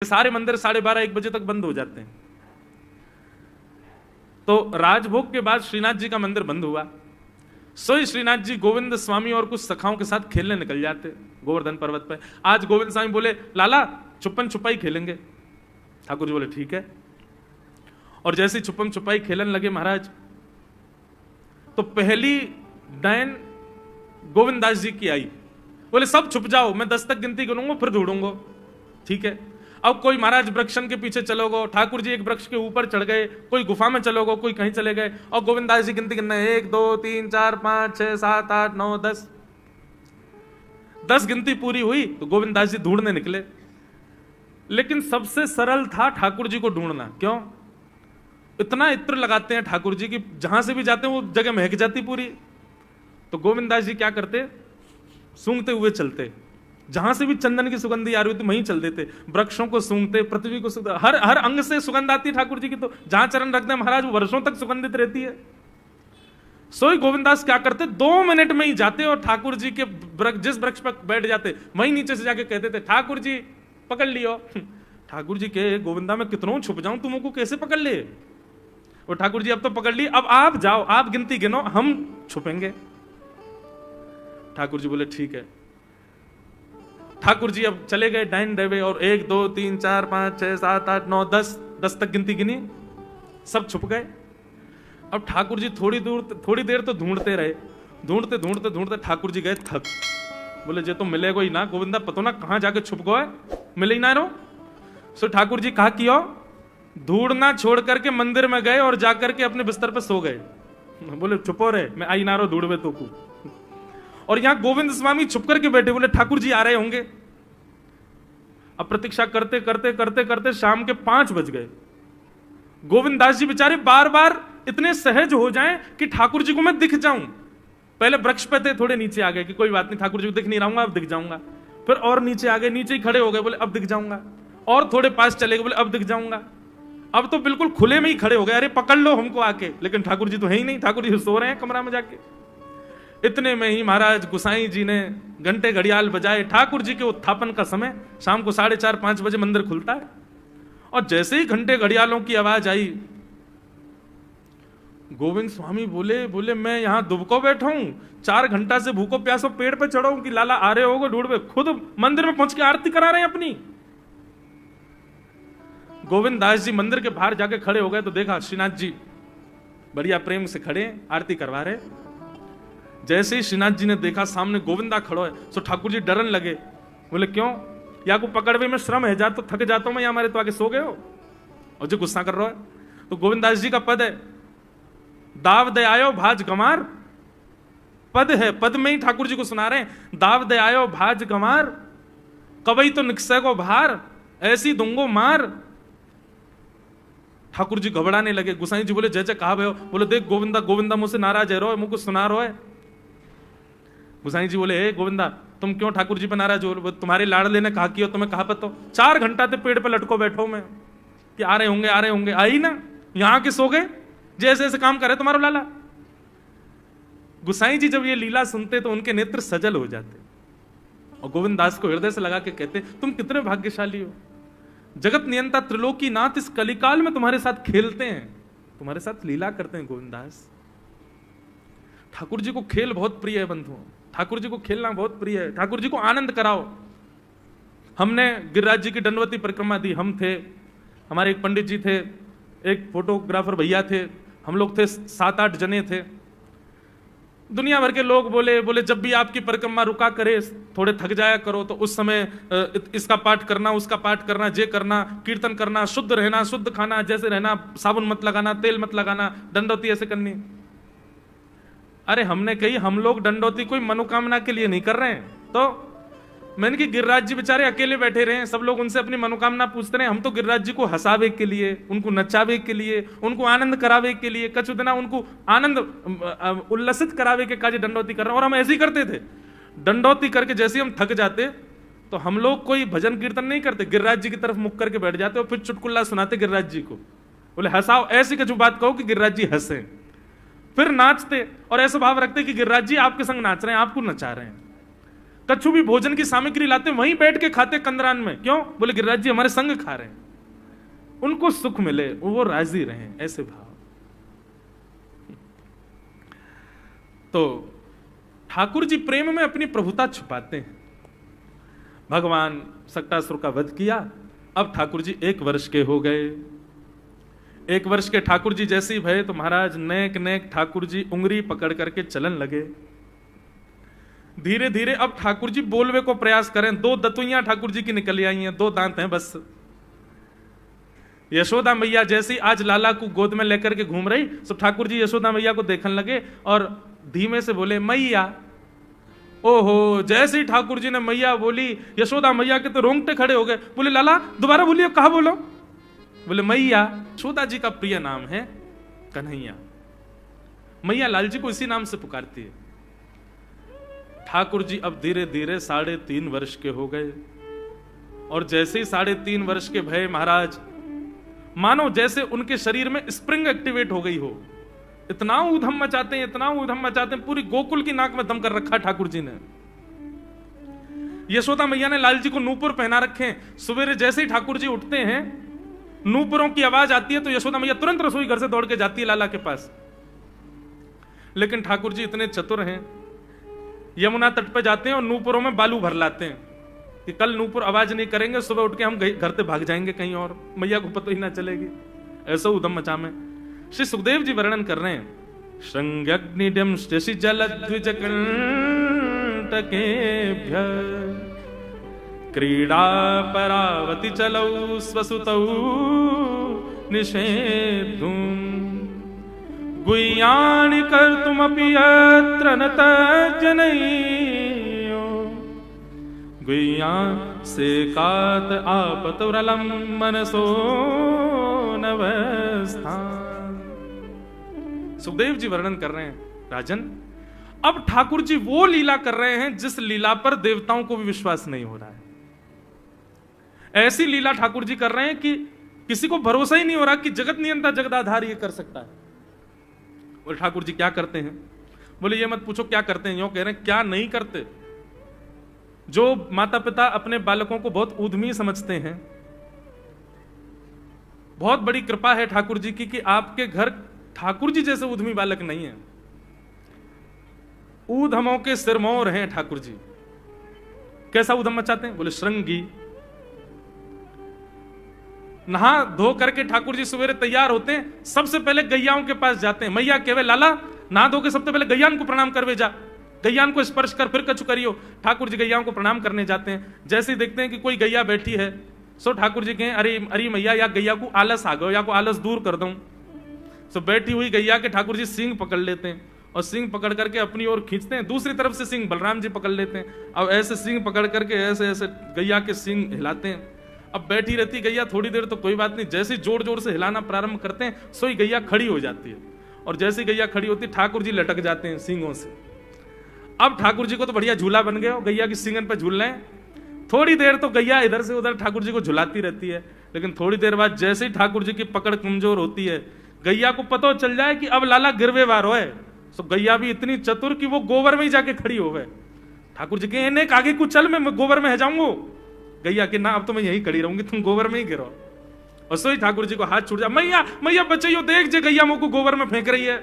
सारे मंदिर 12:30-1 बजे तक बंद हो जाते हैं। तो राजभोग के बाद श्रीनाथ जी का मंदिर बंद हुआ। सोई श्रीनाथ जी गोविंद स्वामी और कुछ सखाओं के साथ खेलने निकल जाते गोवर्धन पर्वत पे। आज गोविंद स्वामी बोले लाला छुपन छुपाई खेलेंगे। ठाकुर जी बोले ठीक है। और जैसे छुपन छुपाई खेलने लगे महाराज, तो पहली डायन गोविंद दास जी की आई। बोले सब छुप जाओ, मैं 10 तक गिनती गिनूंगा फिर ढूंढूंगा। ठीक है। अब कोई महाराज वृक्षन के पीछे चलो गो, ठाकुर जी एक वृक्ष के ऊपर चढ़ गए, कोई गुफा में चलो गो, कोई कहीं चले गए, और गोविंद दास जी गिनती गिनना है 1 2 3 4 5 6 7 8 9 10 गिनती पूरी हुई तो गोविंद दास जी ढूंढने निकले। लेकिन सबसे सरल था ठाकुर जी को ढूंढना। क्यों? इतना इत्र लगाते हैं ठाकुर जी की जहां से भी जाते हैं वो जगह महक जाती पूरी। तो गोविंद दास जी क्या करते, सूंघते हुए चलते, जहां से भी चंदन की सुगंधी आ रही होती वहीं चल देते, वृक्षों को सूंघते, पृथ्वी को सूंघते, हर अंग से सुगंध आती है ठाकुर जी की। तो जहां चरण रखते हैं महाराज वो वर्षों तक सुगंधित रहती है। सोई गोविंदास क्या करते, 2 मिनट में ही जाते और ठाकुर जी के जिस वृक्ष पर बैठ जाते वहीं नीचे से जाके कहते थे ठाकुर जी पकड़ लियो। ठाकुर जी के गोविंदा में कितनों छुप जाऊं तुमको कैसे पकड़ ले। और ठाकुर जी अब तो पकड़ ली, अब आप जाओ, आप गिनती गिनो, हम छुपेंगे। ठाकुर जी बोले ठीक है। ठाकुर जी अब चले गए डाइन देवे और 1 2 3 4 5 6 7 8 9 10 तक गिनती गिनी, सब छुप गए। अब ठाकुर जी थोड़ी देर तो ढूंढते रहे, ढूंढते ठाकुर जी गए थक। बोले जे तो मिलेगा ही ना गोविंदा, पतो ना कहां जाके छुप गए, मिले ही ना रो। सो ठाकुर जी कहा कियो, ढूंढना छोड़ करके मंदिर में गए और जाकर के अपने बिस्तर पे सो गए। बोले चुपो रहे, मैं आई ना रो ढूंढवे तो को। और यहां गोविंद स्वामी छुप करके बैठे, बोले ठाकुर जी आ रहे होंगे। अब प्रतीक्षा करते करते करते करते शाम के 5 बज गए। गोविंद दास जी बेचारे बार बार इतने सहज हो जाएं कि ठाकुर जी को मैं दिख जाऊं। पहले वृक्ष पे थे, थोड़े नीचे आ गए कि कोई बात नहीं ठाकुर जी को दिख नहीं रहूंगा, अब दिख जाऊंगा। फिर और नीचे आ गए, नीचे ही खड़े हो गए, बोले अब दिख जाऊंगा। और थोड़े पास चले गए, बोले अब दिख जाऊंगा। अब तो बिल्कुल खुले में ही खड़े हो गए, अरे पकड़ लो हमको आके। लेकिन ठाकुर जी तो है ही नहीं, ठाकुर जी सो रहे हैं कमरा में जाके। इतने में ही महाराज गुसाई जी ने घंटे घड़ियाल बजाए। ठाकुर जी के उत्थापन का समय शाम को 4:30-5 बजे मंदिर खुलता है। और जैसे ही घंटे घड़ियालों की आवाज आई, गोविंद स्वामी बोले मैं यहां दुबको बैठा हूं, 4 घंटा से भूखो प्यासो पेड़ पे चढ़ा हूं कि लाला आ रहे होगे ढूंढवे, खुद मंदिर में पहुंच के आरती करा रहे हैं अपनी। गोविंद दास जी मंदिर के बाहर जाके खड़े हो गए तो देखा श्रीनाथ जी बढ़िया प्रेम से खड़े आरती करवा रहे। जैसे ही श्रीनाथ जी ने देखा सामने गोविंदा खड़ो है, तो ठाकुर जी डरन लगे। बोले क्यों, या को पकड़वे में श्रम है, जा तो थक जाता हूं मैं, या हमारे तो आगे सो गए हो और जो गुस्सा कर रहा है। तो गोविंद दास जी का पद है, दाव दे आयो भाज गमार, पद है, पद में ही ठाकुर जी को सुना रहे हैं। दाव दे आयो भाज गमार, कवई तो निकसे को भार, ऐसी दूंगो मार। ठाकुर जी घबराने लगे। गुसाई जी बोले जय जय कहा भयो। बोले देख गोविंदा मुझसे नाराज है, रो मुझको सुना रो है। गुसाई जी बोले हे गोविंदा तुम क्यों ठाकुर जी पे नाराज हो, तुम्हारे लाड़ले ने कहा कि हो, तुम्हें कहा पतो, 4 घंटा ते पेड़ पे लटको बैठो मैं कि आ रहे होंगे, आई ना, यहां के सो गए, जैसे ऐसे काम करे तुम्हारा लाला। गुसाई जी जब ये लीला सुनते तो उनके नेत्र सजल हो जाते और गोविंद दास को हृदय से लगा के कहते तुम कितने भाग्यशाली हो, जगत नियंता त्रिलोकी नाथ इस कलिकाल में तुम्हारे साथ खेलते हैं, तुम्हारे साथ लीला करते हैं। गोविंद दास ठाकुर जी को खेल बहुत प्रिय है बंधुओं, ठाकुर जी को खेलना बहुत प्रिय है, ठाकुर जी को आनंद कराओ। हमने गिरिराज जी की दंडवती परिक्रमा दी, हम थे, हमारे एक पंडित जी थे, एक फोटोग्राफर भैया थे, हम लोग थे 7-8 जने थे। दुनिया भर के लोग बोले जब भी आपकी परिक्रमा रुका करे, थोड़े थक जाया करो तो उस समय इसका पाठ करना, उसका पाठ करना, जे करना, कीर्तन करना, शुद्ध रहना, शुद्ध खाना, जैसे रहना, साबुन मत लगाना, तेल मत लगाना, दंडवती ऐसे करनी। अरे हमने कही हम लोग दंडवती कोई मनोकामना के लिए नहीं कर रहे हैं। तो मैंने कि गिरिराज जी बेचारे अकेले बैठे रहे, सब लोग उनसे अपनी मनोकामना पूछते रहे, हम तो गिरिराज जी को हंसावे के लिए, उनको नचावे के लिए, उनको आनंद करावे के लिए, कछु दिना उनको आनंद उल्लसित करावे के काज दंडवती कर रहे हैं। और हम ऐसे ही करते थे, दंडवती करके जैसे हम थक जाते तो हम लोग कोई भजन कीर्तन नहीं करते, गिरिराज जी की तरफ मुख करके बैठ जाते और फिर चुटकुल्ला सुनाते गिरिराज जी को, बोले हंसाओ, ऐसी कछु बात कहो कि गिरिराज जी हंसे, फिर नाचते और ऐसा भाव रखते कि गिरिराज जी आपके संग नाच रहे हैं, आपको नचा रहे हैं। कछु भी भोजन की सामग्री लाते वहीं बैठ के खाते कंदरान में। क्यों? बोले गिरिराज जी हमारे संग खा रहे हैं, उनको सुख मिले, वो राजी रहे, ऐसे भाव। तो ठाकुर जी प्रेम में अपनी प्रभुता छुपाते हैं। भगवान सक्टासुर का वध किया, अब ठाकुर जी 1 वर्ष के हो गए। 1 वर्ष के ठाकुर जी जैसे ही भय तो महाराज नेक नेक ठाकुर जी उंगली पकड़ करके चलन लगे। धीरे धीरे अब ठाकुर जी बोलवे को प्रयास करें। 2 दतुइयां ठाकुर जी की निकल आई हैं, 2 दांत हैं बस। यशोदा मैया जैसी आज लाला को गोद में लेकर के घूम रही, सब ठाकुर जी यशोदा मैया को देखने लगे और धीमे से बोले मैया। ओहो, जैसे ही ठाकुर जी ने मैया बोली, यशोदा मैया के तो रोंगटे खड़े हो गए। बोले लाला दोबारा बोलिए, कहा बोलो? बोले मैया। यशोदा जी का प्रिय नाम है कन्हैया, मैया लाल जी को इसी नाम से पुकारती है। ठाकुर जी अब धीरे धीरे 3.5 वर्ष के हो गए और जैसे ही 3.5 वर्ष के भय महाराज मानो जैसे उनके शरीर में स्प्रिंग एक्टिवेट हो गई हो। इतना ऊधम मचाते हैं, इतना ऊधम मचाते हैं, पूरी गोकुल की नाक में दम कर रखा ठाकुर जी ने। यशोदा मैया ने लाल जी को नूपुर पहना रखे। सवेरे जैसे ही ठाकुर जी उठते हैं, नूपुरों की आवाज आती है तो यशोदा मैया तुरंत रसोई घर से दौड़ के जाती है लाला के पास। लेकिन ठाकुर जी इतने चतुर हैं, यमुना तट पर जाते हैं और नूपुरों में बालू भर लाते हैं कि कल नूपुर आवाज नहीं करेंगे, सुबह उठ के हम घर से भाग जाएंगे कहीं और, मैया को पता ही ना चलेगी। ऐसा उदम मचा में श्री सुखदेव जी वर्णन कर रहे हैं। श्रृंग्यग्निड्यम शशि जलद्विज कंटकेभ्य क्रीडा परावति चलौ स्वसुतौ निषेधुम गुह्यानि कर्तुमपि यत्र न तज्जनयो गुह्यां सेकात आपतुरलं मनसो नवस्थान। सुखदेव जी वर्णन कर रहे हैं, राजन अब ठाकुर जी वो लीला कर रहे हैं जिस लीला पर देवताओं को भी विश्वास नहीं हो रहा है। ऐसी लीला ठाकुर जी कर रहे हैं कि किसी को भरोसा ही नहीं हो रहा कि जगत नियंता जगदाधार ये कर सकता है। बोले ठाकुर जी क्या करते हैं? बोले ये मत पूछो क्या करते हैं, यूं कह रहे हैं क्या नहीं करते। जो माता पिता अपने बालकों को बहुत ऊधमी समझते हैं, बहुत बड़ी कृपा है ठाकुर जी की कि आपके घर ठाकुर जी जैसे ऊधमी बालक नहीं है। ऊधमों के सिरमौर हैं ठाकुर जी। कैसा ऊधम मचाते हैं? बोले श्रृंगी। नहा धो करके ठाकुर जी सवेरे तैयार होते हैं, सबसे पहले गैयाओं के पास जाते हैं। मैया कहवे लाला नहा धो के सबसे पहले गैयान को प्रणाम करवे जा, गैयान को स्पर्श कर फिर कछु करियो। ठाकुर जी गैयाओं को प्रणाम करने जाते हैं। जैसे ही देखते हैं कि कोई गैया बैठी है, सो ठाकुर जी कहें अरे अरे मैया या गैया को आलस आ गयो, या को आलस दूर कर दूं। सो बैठी हुई गैया के ठाकुर जी सींग पकड़ लेते हैं और सींग पकड़ करके अपनी ओर खींचते हैं। दूसरी तरफ से सींग बलराम जी पकड़ लेते हैं। अब ऐसे सींग पकड़ करके ऐसे ऐसे गैया के सींग हिलाते हैं। अब बैठी रहती गैया थोड़ी देर तो कोई बात नहीं, जैसे जोर जोर से हिलाना प्रारंभ करते हैं सोई गैया खड़ी हो जाती है। और जैसे गैया खड़ी होती है ठाकुर जी लटक जाते हैं सींगों से। अब ठाकुर जी को तो बढ़िया झूला बन गया, गैया की सींगन पर झूल रहे हैं। थोड़ी देर तो गैया इधर से उधर ठाकुर जी को झुलाती रहती है, लेकिन थोड़ी देर बाद जैसे ही ठाकुर जी की पकड़ कमजोर होती है, गैया को पता चल जाए कि अब लाला गिरवे वार हो है, तो गैया भी इतनी चतुर कि वो गोबर में ही जाके खड़ी हो गए। ठाकुर जी कहे नेक आगे कुछ चल, मैं गोबर में जाऊंगा। गैया कि ना अब तो मैं यहीं खड़ी रहूंगी, तुम गोबर में ही गिरो। और सोई ठाकुर जी को हाथ छूट जा, मैया मैया बचाइयो, देख जे गैया मुंह को गोबर में फेंक रही है।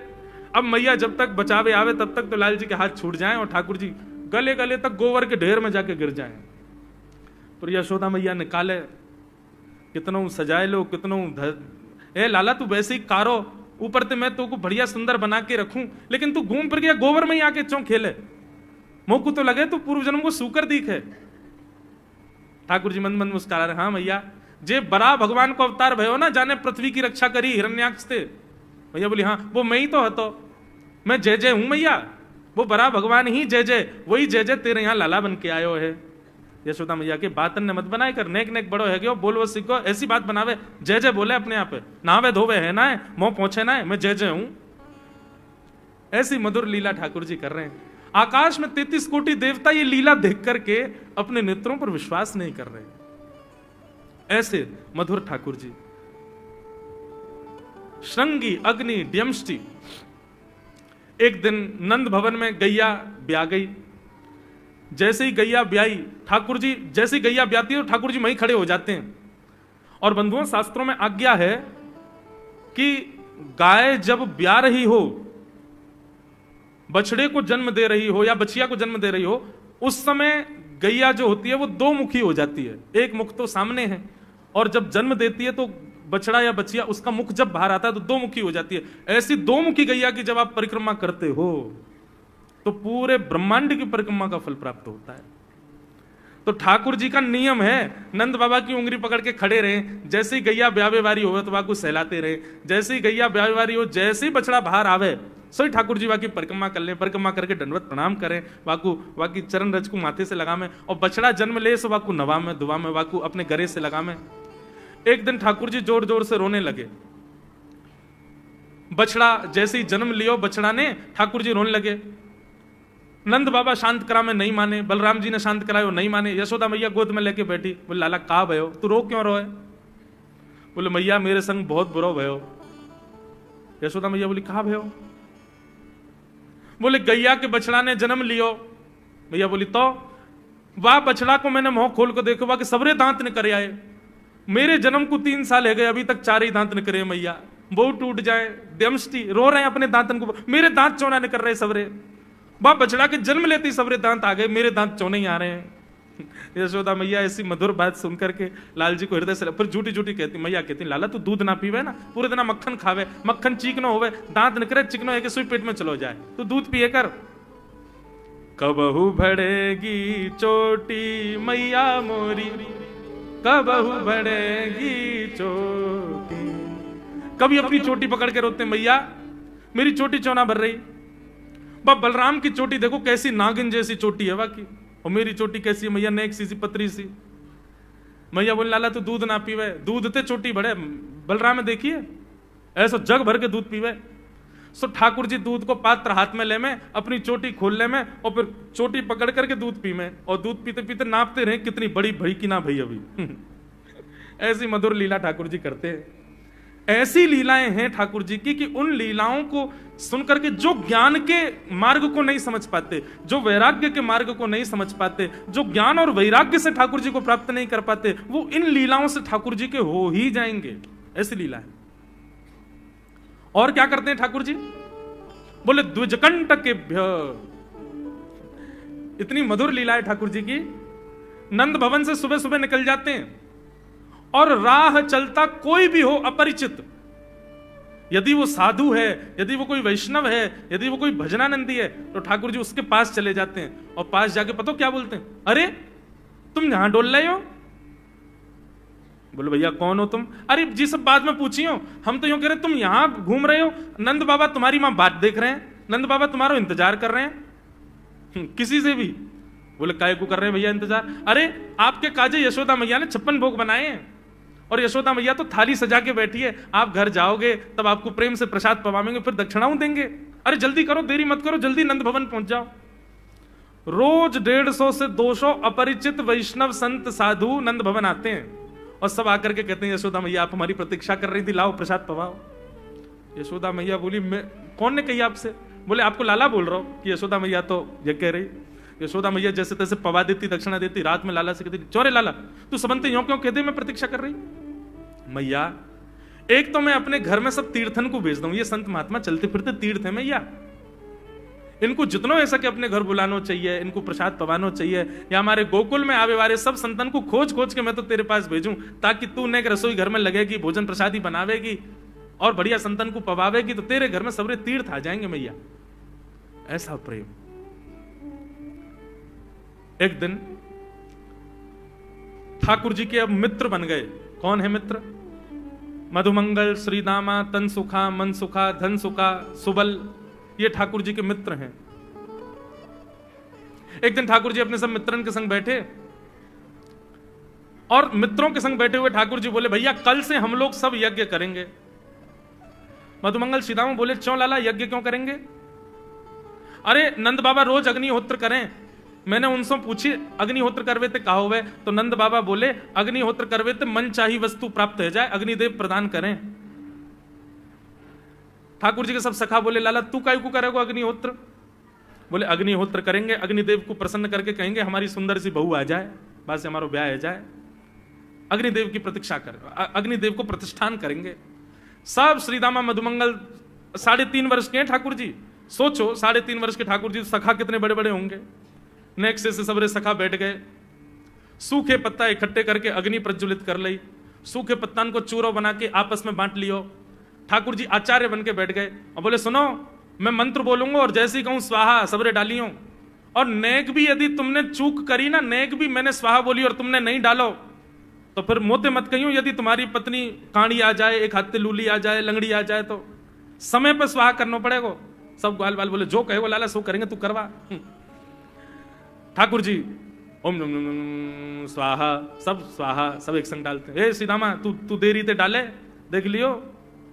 अब मैया जब तक बचावे आवे तब तक तो लाल जी के हाथ छूट जाएं और ठाकुर जी गले गले तक गोबर के ढेर में जाके गिर जाएं। पर यशोदा मैया निकाले, कितनों सजाए लो, कितनों ए लाला तू वैसे ही कारो, ऊपर से मैं तो को बढ़िया सुंदर बना के रखूं, लेकिन तू घूम फिर गया गोबर में ही आके चौं खेले, मुंह को तो लगे तू पूर्व जन्म को सूकर दिखे। ठाकुर जी मंद मंद मुस्कुरा रहे, हाँ मैया जे बड़ा भगवान को अवतार भयो ना, जाने पृथ्वी की रक्षा करी हिरण्याक्ष थे। मैया बोली हाँ वो मैं ही तो हतो, मैं जय जय हूं मैया, वो बड़ा भगवान ही जय जय, वही जय जय तेरे यहाँ लाला बन के आयो है। यशोदा मैया के बातन ने मत बनाए कर, नेक नेक बड़ो है क्यों, बोल वो सीखो, ऐसी बात बनावे, जय जय बोले अपने आप नहावे धोवे है ना, मुंह पहुंचे ना, मैं जय जय हूं। ऐसी मधुर लीला ठाकुर जी कर रहे हैं। आकाश में 33 कोटि देवता ये लीला देख करके अपने नेत्रों पर विश्वास नहीं कर रहे। ऐसे मधुर ठाकुर जी। श्रृंगी अग्नि जैसे ही गैया ब्याई, ठाकुर जी जैसे ही गैया ब्याती है तो ठाकुर जी वहीं खड़े हो जाते हैं। और बंधुओं, शास्त्रों में आज्ञा है कि गाय जब ब्या रही हो, बछड़े को जन्म दे रही हो या बछिया को जन्म दे रही हो, उस समय गैया जो होती है वो दो मुखी हो जाती है। एक मुख तो सामने है, और जब जन्म देती है तो बछड़ा या बछिया उसका मुख जब बाहर आता है तो दो मुखी हो जाती है। ऐसी दो मुखी गैया की जब आप परिक्रमा करते हो तो पूरे ब्रह्मांड की परिक्रमा का फल प्राप्त होता है। तो ठाकुर जी का नियम है, नंद बाबा की उंगली पकड़ के खड़े रहे, जैसे ही गैया ब्यावे वारी हो तो वाकू सहलाते रहे, जैसे ही गैया ब्यावे वारी हो, जैसे ही बछड़ा बाहर आवे सही ठाकुर जी वाकी परिक्रमा कर ले, परिक्रमा करके दंडवत प्रणाम करें, वाकू वाकी चरण रज को माथे से लगा में, और बछड़ा जन्म ले सो वाकू नवा में दुआ में वाकू अपने गरे से लगा में। एक दिन ठाकुर जी जोर जोर से रोने लगे। बछड़ा जैसे ही जन्म लियो बछड़ा ने, ठाकुर जी रोने लगे। नंद बाबा शांत करा में नहीं माने, बलराम जी ने शांत कराया नहीं माने। यशोदा मैया गोद में लेके बैठी, बोले लाला का भयो, तू रो क्यों रोए? बोले मैया मेरे संग बहुत बुरा भयो। यशोदा मैया बोली कहा भयो? बोले गैया के बछड़ा ने जन्म लियो। मैया बोली तो वाह बछड़ा को मैंने मुंह खोल कर देखो, वाह के सबरे दांत ने करे आए, मेरे जन्म को 3 साल है गए अभी तक 4 ही दांत ने करे। मैया वो टूट जाए, दमष्टी रो रहे हैं अपने दांतन को, मेरे दांत चौना ने कर रहे सबरे। वाह बछड़ा के जन्म लेते ही सबरे दांत आ गए, मेरे दांत चौने ही आ रहे हैं। यशोदा मैया ऐसी मधुर बात सुनकर के लाल जी को हृदय से, फिर झूठी झूठी कहती, मैया कहती लाला तू दूध ना पीवे ना, पूरे दिन मक्खन खावे, मक्खन चीकनो होवे, दांत निकले चिकनो है कि सुई पेट में चलो जाए, तू दूध पिए कर। कबहू भड़ेगी चोटी मैया मोरी, कबहू भड़ेगी चोटी। कभी अपनी चोटी पकड़ के रोते मैया मेरी चोटी चौना भर रही। बलराम की चोटी देखो कैसी नागिन जैसी चोटी है वाकई, और मेरी चोटी कैसी है मैया, नेक सी पतरी सी। मैया बोले लाला तू दूध ना पीवे, दूध ते चोटी बढ़े। बलराम में देखिए ऐसा जग भर के दूध पीवे। सो ठाकुर जी दूध को पात्र हाथ में ले में, अपनी चोटी खोल ले में, और फिर चोटी पकड़ करके दूध पी में, और दूध पीते पीते नापते रहे कितनी बड़ी भई की ना भई अभी। ऐसी मधुर लीला ठाकुर जी करते हैं। ऐसी लीलाएं हैं ठाकुर जी की कि उन लीलाओं को सुनकर के जो ज्ञान के मार्ग को नहीं समझ पाते, जो वैराग्य के मार्ग को नहीं समझ पाते, जो ज्ञान और वैराग्य से ठाकुर जी को प्राप्त नहीं कर पाते, वो इन लीलाओं से ठाकुर जी के हो ही जाएंगे। ऐसी लीला है। और क्या करते हैं ठाकुर जी? बोले द्विजकंटकेभ्य। इतनी मधुर लीला है ठाकुर जी की। नंद भवन से सुबह सुबह निकल जाते हैं, और राह चलता कोई भी हो अपरिचित, यदि वो साधु है, यदि वो कोई वैष्णव है, यदि वो कोई भजनानंदी है, तो ठाकुर जी उसके पास चले जाते हैं, और पास जाके पता क्या बोलते हैं? अरे तुम यहां डोल रहे हो? बोले भैया कौन हो तुम? अरे जी सब बाद में पूछी हो, हम तो यूं कह रहे तुम यहां घूम रहे हो, नंद बाबा तुम्हारी मां बात देख रहे हैं, नंद बाबा तुम्हारा इंतजार कर रहे हैं। किसी से भी? बोले काय को कर रहे हैं भैया इंतजार? अरे आपके काजे यशोदा मैया ने 56 भोग बनाए हैं, और यशोदा मैया तो थाली सजा के बैठी है, आप घर जाओगे तब आपको प्रेम से प्रसाद पवाएंगे, फिर दक्षिणाओं देंगे। अरे जल्दी करो, देरी मत करो, जल्दी नंद भवन पहुंच जाओ। रोज 150 से 200 अपरिचित वैष्णव संत साधु नंद भवन आते हैं, और सब आकर के कहते हैं यशोदा मैया आप हमारी प्रतीक्षा कर रही थी, लाओ प्रसाद पवाओ। यशोदा मैया बोली मैं कौन ने कही आपसे? बोले आपको लाला बोल रहा हूं। कि यशोदा मैया तो ये कह रही। यशोदा मैया जैसे तैसे पवा देती, दक्षिणा देती, रात में लाला से कहती चोरे लाला तू सबंते यूं क्यों कहते मैं प्रतीक्षा कर रही? मैया एक तो मैं अपने घर में सब तीर्थन को भेज दूं, ये संत महात्मा चलते फिरते तीर्थ है मैया, इनको जितना ऐसा कि अपने घर बुलाना चाहिए, इनको प्रसाद पवाना चाहिए, या हमारे गोकुल में आवे वाले सब संतन को खोज खोज के मैं तो तेरे पास भेजूं, ताकि तू ने रसोई घर में लगेगी, भोजन प्रसादी बनावेगी और बढ़िया संतन को पवावेगी, तो तेरे घर में सबरे तीर्थ आ जाएंगे मैया। ऐसा प्रेम। एक दिन ठाकुर जी के अब मित्र बन गए। कौन है मित्र? मधुमंगल, श्रीदामा, तनसुखा, मनसुखा, धनसुखा, सुबल, ये ठाकुर जी के मित्र हैं। एक दिन ठाकुर जी अपने सब मित्रन के संग बैठे, और मित्रों के संग बैठे हुए ठाकुर जी बोले भैया कल से हम लोग सब यज्ञ करेंगे। मधुमंगल, श्रीदामा बोले क्यों लाला यज्ञ क्यों करेंगे? अरे नंद बाबा रोज अग्निहोत्र करें, मैंने उनसे पूछी अग्निहोत्र करवे ते कहा हुए, तो नंद बाबा बोले अग्निहोत्र करवे ते मन चाही वस्तु प्राप्त हो जाए, अग्निदेव प्रदान करें। ठाकुर जी के सब सखा बोले लाला तू काय को करेगा अग्निहोत्र? बोले अग्निहोत्र करेंगे, अग्निदेव को प्रसन्न करके कहेंगे हमारी सुंदर सी बहू आ जाए, बस से हमारा ब्याह हो जाए। अग्निदेव की प्रतीक्षा कर, अग्निदेव को प्रतिष्ठान करेंगे। सब श्रीदामा मधुमंगल 3.5 वर्ष के हैं ठाकुर जी। सोचो 3.5 वर्ष के ठाकुर जी, सखा कितने बड़े बड़े होंगे। नेक्स्ट से सबरे सखा बैठ गए, सूखे पत्ता इकट्ठे करके अग्नि प्रज्वलित कर ली, सूखे पत्तान को चूरो बना के आपस में बांट लियो। ठाकुर जी आचार्य बन के बैठ गए और बोले सुनो, मैं मंत्र बोलूंगा और जैसे ही कहूं स्वाहा सबरे डालियो, और नेक भी यदि तुमने चूक करी ना, नेक भी मैंने स्वाहा बोली और तुमने नहीं डालो तो फिर मोते मत कहियो। यदि तुम्हारी पत्नी काणी आ जाए, एक हाथ लूली आ जाए, लंगड़ी आ जाए तो समय पर स्वाहा करना पड़ेगा। सब ग्वाल बाल बोले जो कहे वो लाला सो करेंगे, तू करवा। ठाकुर जी ओम नम नम नम स्वाहा, सब स्वाहा सब एक संग डालते हैं। सीधामा तू देरी ते डाले, देख लियो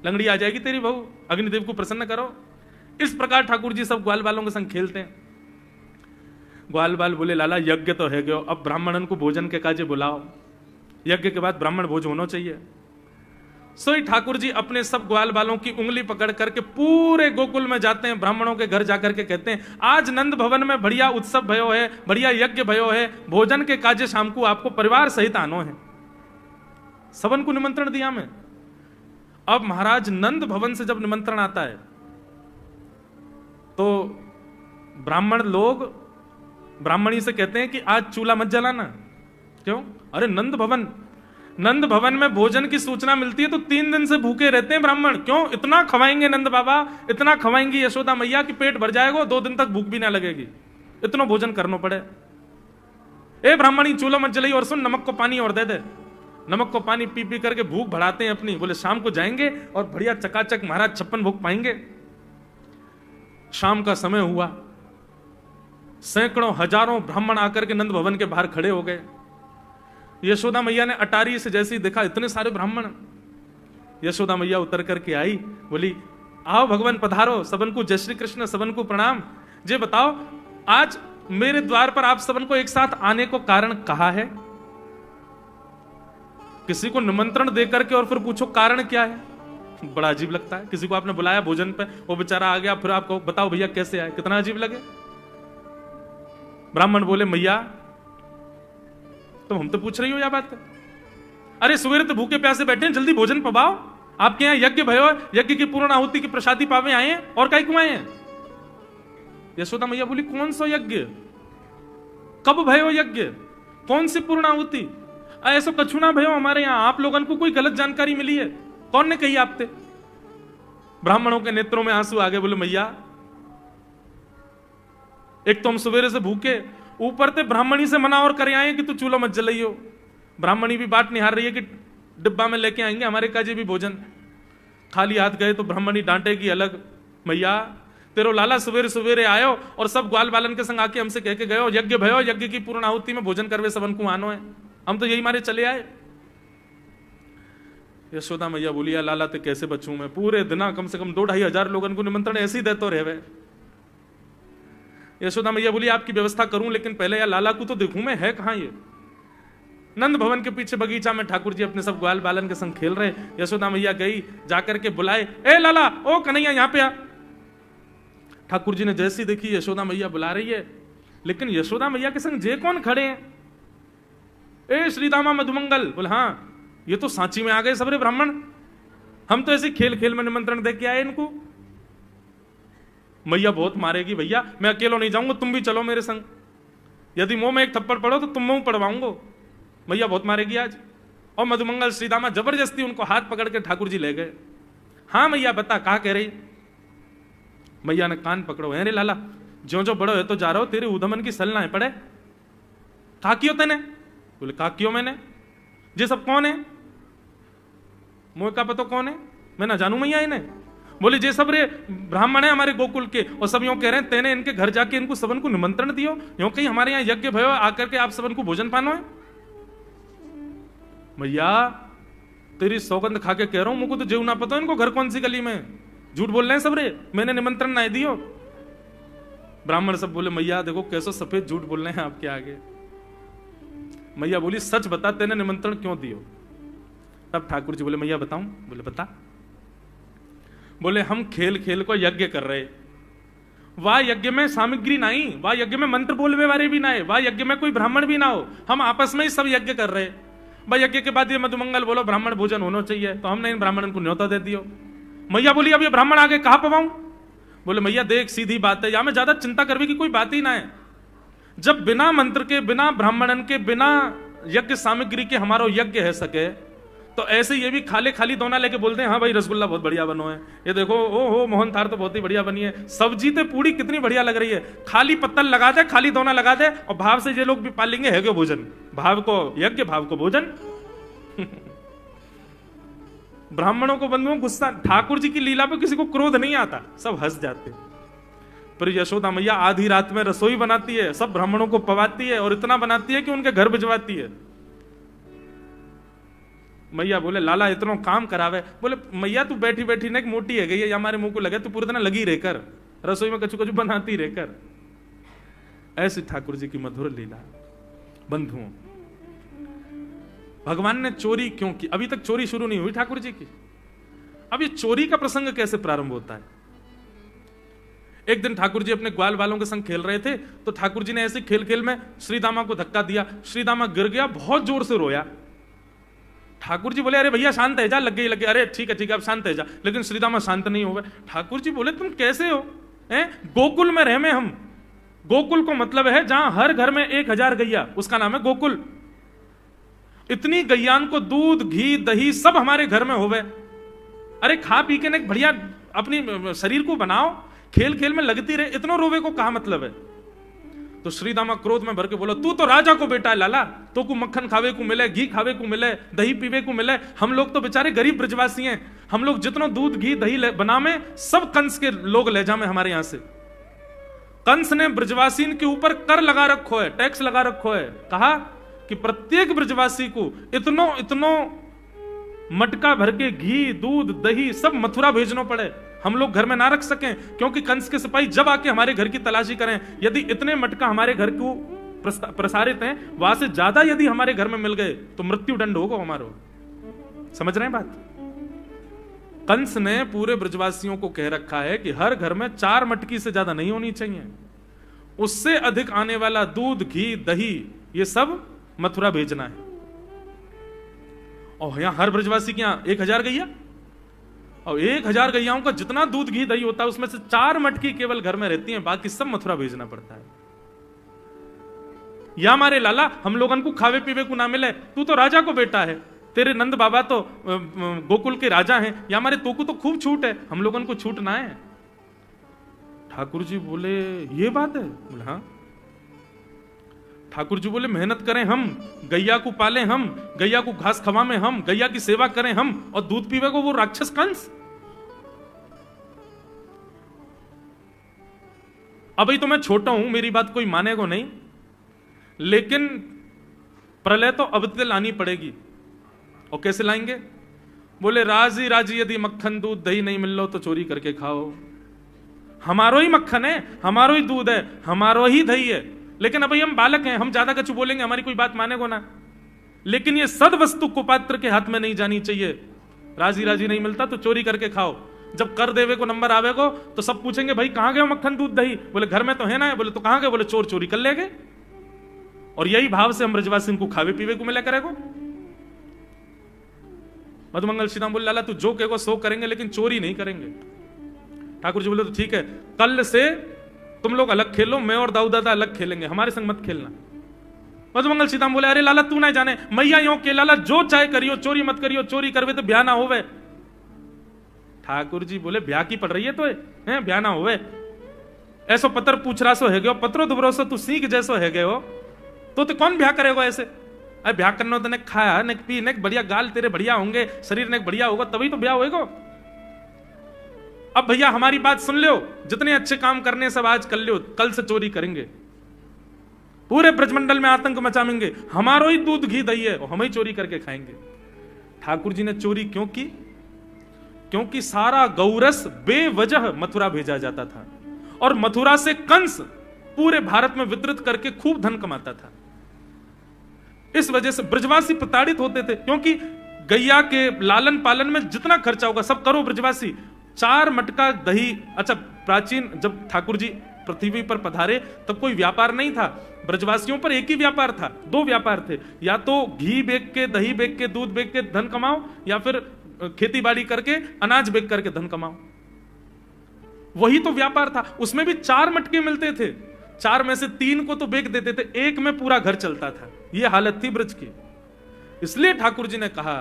लंगड़ी आ जाएगी तेरी बहू, अग्निदेव को प्रसन्न करो। इस प्रकार ठाकुर जी सब ग्वाल बालों के संग खेलते हैं। ग्वाल बाल बोले लाला यज्ञ तो है गयो, अब ब्राह्मणन को भोजन के काजे बुलाओ, यज्ञ के बाद ब्राह्मण भोज होना चाहिए। सोई ठाकुर जी अपने सब ग्वाल बालों की उंगली पकड़ करके पूरे गोकुल में जाते हैं, ब्राह्मणों के घर जाकर के कहते हैं आज नंद भवन में बढ़िया उत्सव भयो है, बढ़िया यज्ञ भयो है, भोजन के काजे शाम को आपको परिवार सहित आनो है। सबन को निमंत्रण दिया मैं। अब महाराज नंद भवन से जब निमंत्रण आता है तो ब्राह्मण लोग ब्राह्मणी से कहते हैं कि आज चूल्हा मत जलाना। क्यों? अरे नंद भवन में भोजन की सूचना मिलती है तो 3 दिन से भूखे रहते हैं ब्राह्मण। क्यों? इतना खवाएंगे नंद बाबा, इतना खवाएंगी यशोदा मैया कि पेट भर जाएगा, 2 दिन तक भूख भी ना लगेगी, इतना भोजन करना पड़े। ए ब्राह्मणी चूल्हा मत जलाई, और सुन नमक को पानी और दे दे। नमक को पानी पी पी करके भूख बढ़ाते हैं अपनी। बोले शाम को जाएंगे और बढ़िया चकाचक महाराज 56 भोग पाएंगे। शाम का समय हुआ, सैकड़ों हजारों ब्राह्मण आकर के नंद भवन के बाहर खड़े हो गए। यशोदा मैया ने अटारी से जैसे ही देखा इतने सारे ब्राह्मण, यशोदा मैया उतर करके आई, बोली आओ भगवान पधारो, सबन को जय श्री कृष्ण, सबन को प्रणाम। जे बताओ आज मेरे द्वार पर आप सबन को एक साथ आने को कारण कहा है? किसी को निमंत्रण देकर के और फिर पूछो कारण क्या है, बड़ा अजीब लगता है। किसी को आपने बुलाया भोजन पे, वो बेचारा आ गया, फिर आपको बताओ भैया कैसे आए, कितना अजीब लगे। ब्राह्मण बोले मैया तुम हम तो पूछ रही हो या बात? अरे सवेरे तो भूखे प्यासे बैठे हैं, जल्दी भोजन पवाओ। आपके यहाँ यज्ञ भयो, यज्ञ की पूर्ण आहुति की प्रसादी पावे आए हैं, और काहे क्यों आए हैं? यशोदा मैया बोली कौन सा यज्ञ, कब भयो यज्ञ, कौन सी पूर्ण आहुति? ऐसा कछु ना भयो हमारे यहाँ, आप लोगों को कोई गलत जानकारी मिली है, कौन ने कही आपसे? ब्राह्मणों के नेत्रों में आंसू आ गए। बोले मैया एक तो हम सवेरे से भूखे, ऊपर से ब्राह्मणी से मना और करे आए कि तू चूल्हा मत जलाइयो। ब्राह्मणी भी बात निहार रही है कि डिब्बा में लेके आएंगे हमारे काजे भी भोजन। खाली हाथ गए तो ब्राह्मणी डांटेगी अलग, मैया तेरो लाला सवेरे सवेरे आयो और सब ग्वाल बालन के संग आके हमसे कह के गयो यज्ञ भयो, यज्ञ की पूर्ण आहुति में भोजन करवे सबन को आनो है, हम तो यही मारे चले आए। यशोदा मैया बोलिया लाला ते कैसे बचूं मैं, पूरे दिन कम से कम 2-2.5 हजार लोगों को निमंत्रण ऐसे ही देते रहे। यशोदा मैया बोली आपकी व्यवस्था करूं, लेकिन पहले या लाला को तो देखूं मैं, है कहां ये? नंद भवन के पीछे बगीचा में ठाकुर जी अपने सब ग्वाल बालन के संग खेल रहे। यशोदा मैया गई, जाकर के बुलाए, ए लाला, ओ कन्हैया यहाँ पे आ। ठाकुर जी ने जैसी देखी यशोदा मैया बुला रही है, लेकिन यशोदा मैया के संग जे कौन खड़े हैं? ए श्रीदामा मधुमंगल। बोले हाँ ये तो सांची में आ गए सबरे ब्राह्मण, हम तो ऐसे खेल खेल में निमंत्रण दे के आए इनको। मैया बहुत मारेगी भैया, मैं अकेला नहीं जाऊंगा, तुम भी चलो मेरे संग, यदि मुंह में एक थप्पड़ पड़ो तो तुम मुंह पड़वाऊंगा, मैया बहुत मारेगी आज। और मधुमंगल श्रीदामा जबरदस्ती उनको हाथ पकड़ के ठाकुर जी ले गए। हाँ मैया बता कहा कह रही? मैया ने कान पकड़ो, अरे लाला जो जो बड़ो है तो जा रहा हो, तेरे उधमन की सल ना है पड़े। कहा क्यों तेने? बोले कहा क्यों मैंने, ये सब कौन है? मुझे का पता कौन है, मैं ना जानू मैया इन्हें। बोले जे सब रे ब्राह्मण है हमारे गोकुल के, और सब यूं कह रहे हैं तेने इनके घर जाके इनको सबन को निमंत्रण दियो, यूं कहीं हमारे यहाँ यज्ञ भयो आकर के आप सबन को भोजन पानो है। भैया तेरी सौगंध खा के कह रहा हूं, मुझको तो जेव ना पता इनको घर कौन सी गली में, झूठ बोल रहे हैं सब रे, मैंने निमंत्रण ना दियो। ब्राह्मण सब बोले मैया देखो कैसे सफेद झूठ बोल रहे हैं आपके आगे। मैया बोली सच बता तेने निमंत्रण क्यों दियो? तब ठाकुर जी बोले मैया बताऊं? बोले बता। बोले हम खेल खेल को यज्ञ कर रहे वाह यज्ञ में सामग्री नहीं, वाह यज्ञ में मंत्र बोलवे वाले भी ना है, वाह यज्ञ में कोई ब्राह्मण भी ना हो, हम आपस में ही सब यज्ञ कर रहे। भाई यज्ञ के बाद ये मधुमंगल बोलो ब्राह्मण भोजन होना चाहिए, तो हमने इन ब्राह्मणों को न्योता दे दियो। मैया बोली अब ये ब्राह्मण आगे कहां पवाऊं? बोले मैया देख सीधी बात है, यहां में ज्यादा चिंता करने की कोई बात ही ना है। जब बिना मंत्र के, बिना ब्राह्मणन के, बिना यज्ञ सामग्री के हमारा यज्ञ है सके, तो ऐसे ये भी खाली दोना लेके बोलते हैं हाँ भाई रसगुल्ला बहुत बढ़िया बनो है, ये देखो ओ हो मोहन थार तो बहुत ही बढ़िया बनी है, सब्जी तो पूरी कितनी बढ़िया लग रही है, खाली पत्तल लगा दे, खाली दोना लगा दे, और भाव से ये लोग भी पालेंगे है क्यों भोजन, भाव को यज्ञ भाव को भोजन। ब्राह्मणों को बंधुओं गुस्सा, ठाकुर जी की लीला पे किसी को क्रोध नहीं आता, सब हंस जाते। पर यशोदा मैया आधी रात में रसोई बनाती है, सब ब्राह्मणों को पवाती है, और इतना बनाती है कि उनके घर भिजवाती है। मैया बोले लाला इतना काम करावे, बोले मैया तू बैठी बैठी ना मोटी है गई है, हमारे मुंह को लगे तू पूरे दिन लगी रहकर रसोई में कचू कचू बनाती रहकर। ऐसी ठाकुर जी की मधुर लीला। बंधुओं, भगवान ने चोरी क्यों की? अभी तक चोरी शुरू नहीं हुई ठाकुर जी की। अब ये चोरी का प्रसंग कैसे प्रारंभ होता है? एक दिन ठाकुर जी अपने ग्वाल वालों के संग खेल रहे थे, तो ठाकुर जी ने ऐसे खेल खेल में श्रीदामा को धक्का दिया, श्रीदामा गिर गया, बहुत जोर से रोया। ठाकुर जी बोले अरे भैया शांत है जा, लग गई लग गई, अरे ठीक है अब शांत है जा, लेकिन श्रीदामा शांत नहीं हुआ। ठाकुर जी बोले तुम कैसे हो? गोकुल में रहे में हम, गोकुल को मतलब है जहां हर घर में 1000 गैया, उसका नाम है गोकुल। इतनी गैयान को दूध घी दही सब हमारे घर में होवे, अरे खा पी के न बढ़िया अपनी शरीर को बनाओ, खेल खेल में लगती रहे, इतना रोवे को कहा मतलब है? तो श्रीदामा क्रोध में भर के बोला तू तो राजा को बेटा है लाला, तो को मक्खन खावे को मिले, घी खावे को मिले, दही पीवे को मिले, हम लोग तो बेचारे गरीब ब्रजवासी हैं, हम लोग जितना दूध घी दही बना में सब कंस के लोग ले जा में हमारे यहां से। कंस ने ब्रजवासी के ऊपर कर लगा रखो है, टैक्स लगा रखो है, कहा कि प्रत्येक ब्रजवासी को इतनो मटका भर के घी दूध दही सब मथुरा भेजना पड़े, हम लोग घर में ना रख सकें, क्योंकि कंस के सिपाही जब आके हमारे घर की तलाशी करें, यदि इतने मटका हमारे घर को प्रसारित हैं, वहां से ज्यादा यदि हमारे घर में मिल गए तो मृत्यु दंड होगा हमारा। समझ रहे हैं बात? कंस ने पूरे ब्रजवासियों को कह रखा है कि हर घर में 4 मटकी से ज्यादा नहीं होनी चाहिए, उससे अधिक आने वाला दूध घी दही ये सब मथुरा भेजना है। और यहां हर ब्रजवासी के यहां 1000 गैया, और 1000 गैयाओं का जितना दूध घी दही होता है उसमें से 4 मटकी केवल घर में रहती हैं, बाकी सब मथुरा भेजना पड़ता है। या हमारे लाला हम लोगन को खावे पीवे को ना मिले, तू तो राजा को बेटा है, तेरे नंद बाबा तो गोकुल के राजा हैं, या हमारे तो को तो खूब छूट है, हम लोगन को छूट ना है। ठाकुर जी बोले ये बात है? बोले हाँ। ठाकुर जी बोले मेहनत करें हम, गैया को पालें हम, गैया को घास खवाएं हम, गैया की सेवा करें हम, और दूध पीवे को वो राक्षस कंस। अभी तो मैं छोटा हूं, मेरी बात कोई मानेगा नहीं, लेकिन प्रलय तो अब तक लानी पड़ेगी। और कैसे लाएंगे? बोले राजी राजी यदि मक्खन दूध दही नहीं मिल लो तो चोरी करके खाओ, हमारो ही मक्खन है, हमारो ही दूध है, हमारो ही दही है, लेकिन अभी हम बालक हैं, हम ज्यादा कछु बोलेंगे हमारी कोई बात मानेगो ना। लेकिन ये सद वस्तु कुपात्र के हाथ में नहीं जानी चाहिए। राजी राजी नहीं मिलता तो चोरी करके खाओ, जब कर देवे को नंबर आवेगो तो सब पूछेंगे भाई कहां गए मक्खन दूध दही? बोले घर में तो है ना। बोले तो कहां गए? बोले चोर चोरी कर ले गए। और यही भाव से हम ब्रजवासी को खावे पीवे को मिला करेगो। मधुमंगल श्रीराम बोले लाला तू जो कहेगो सो करेंगे, लेकिन चोरी नहीं करेंगे। ठाकुर जी बोले तो ठीक है, कल से तुम लोग अलग खेलो, मैं और दाऊ दादा अलग खेलेंगे, हमारे संग मत खेलना। मधुमंगल सीताराम बोले अरे लाला तू ना जाने, मैया यो के लाला जो चाहे करियो, चोरी मत करियो, चोरी करवे तो ब्याह ना होवे। ठाकुर जी बोले ब्याह की पड़ रही है तो है ब्याह ना होवे। ऐसो पत्र पूछ रहा सो है गयो, पत्रो दुबरो सो तू सीख जैसो है गयो, तो कौन ब्याह करेगा ऐसे? अरे ब्याह करना तो ने खाया ने पी ने बढ़िया गाल तेरे बढ़िया होंगे, शरीर ने बढ़िया होगा तभी तो ब्याह होएगा। अब भैया हमारी बात सुन लो, जितने अच्छे काम करने सब आज कर लो, कल से चोरी करेंगे, पूरे ब्रजमंडल में आतंक मचाएंगे, हमारो ही दूध घी दही है और हम ही चोरी करके खाएंगे। ठाकुर जी ने चोरी क्यों की? क्योंकि सारा गौरस बेवजह मथुरा भेजा जाता था, और मथुरा से कंस पूरे भारत में वितरित करके खूब धन कमाता था। इस वजह से ब्रजवासी प्रताड़ित होते थे, क्योंकि गैया के लालन पालन में जितना खर्चा होगा सब करो ब्रजवासी, 4 मटका दही। अच्छा, प्राचीन जब ठाकुर जी पृथ्वी पर पधारे तब कोई व्यापार नहीं था, ब्रजवासियों पर एक ही व्यापार था, 2 व्यापार थे, या तो घी बेच के, दही बेच के, दूध बेच के धन कमाओ, या फिर खेती बाड़ी करके अनाज बेच करके धन कमाओ। वही तो व्यापार था। उसमें भी 4 मटके मिलते थे, 4 में से 3 को तो बेच देते थे, 1 में पूरा घर चलता था। यह हालत थी ब्रज की। इसलिए ठाकुर जी ने कहा